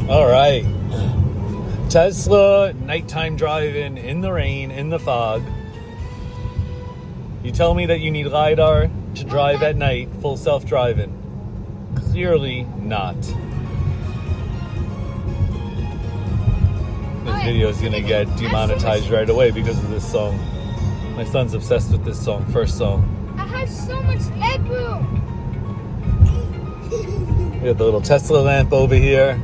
All right. Tesla, nighttime driving, in the rain, in the fog. You tell me that you need LiDAR to drive at night, full self-driving. Clearly not. This video is gonna get demonetized right away because of this song. My son's obsessed with this song, first song. I have so much headroom. We got the little Tesla lamp over here.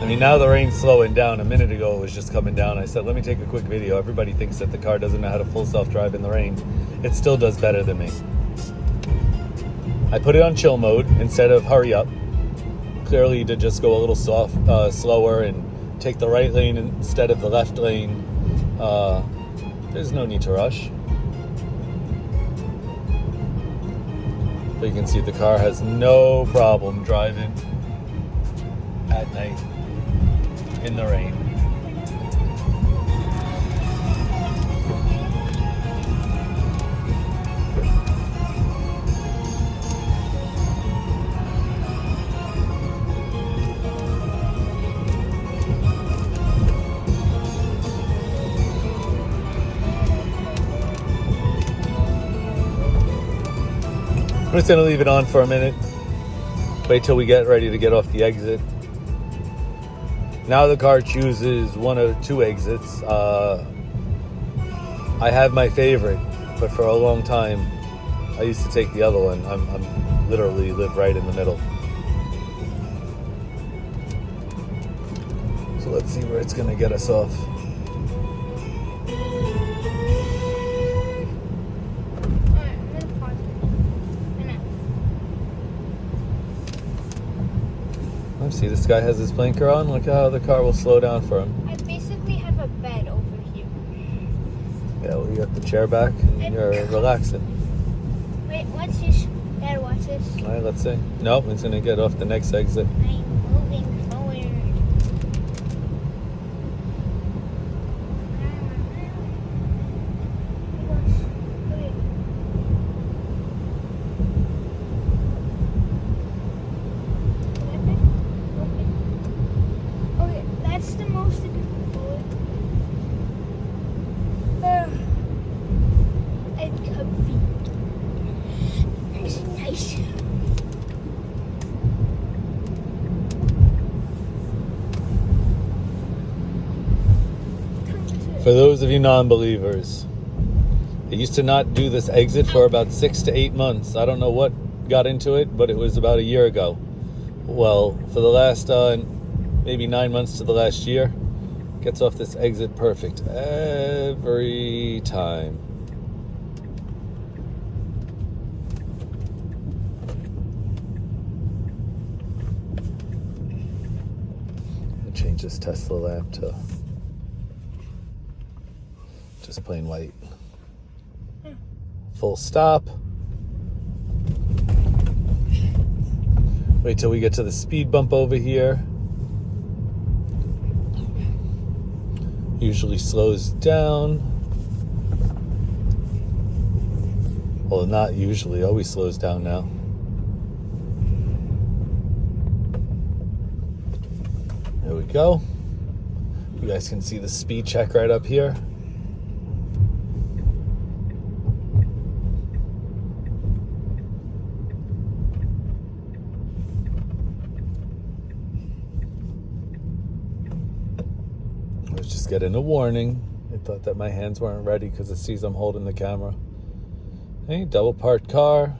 I mean, now the rain's slowing down. A minute ago it was just coming down. I said, let me take a quick video. Everybody thinks that the car doesn't know how to full self-drive in the rain. It still does better than me. I put it on chill mode instead of hurry up. Clearly to just go a little slower and take the right lane instead of the left lane. There's no need to rush. But you can see the car has no problem driving at night in the rain. I'm just going to leave it on for a minute. Wait till we get ready to get off the exit. Now the car chooses one of two exits. I have my favorite, but for a long time, I used to take the other one. I'm literally live right in the middle. So let's see where it's going to get us off. See, this guy has his blinker on. Look how the car will slow down for him. I basically have a bed over here. Yeah, well, you got the chair back and you're relaxing. Wait, what's this? Dad, what's this? All right, let's see. Nope, it's going to get off the next exit. I'm moving forward. That's the most beautiful. And comfy. It's nice. For those of you non-believers, I used to not do this exit for about 6 to 8 months. I don't know what got into it, but it was about a year ago. Well, for the last maybe 9 months to the last year, gets off this exit perfect every time. I'll change this Tesla lamp to just plain white. Full stop. Wait till we get to the speed bump over here. Usually slows down. Well, not usually, always slows down now. There we go. You guys can see the speed check right up here. I was just getting a warning. It thought that my hands weren't ready because it sees I'm holding the camera. Hey, double parked car.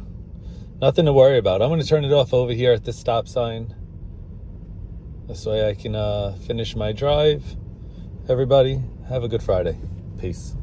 Nothing to worry about. I'm going to turn it off over here at this stop sign. This way I can finish my drive. Everybody, have a good Friday. Peace.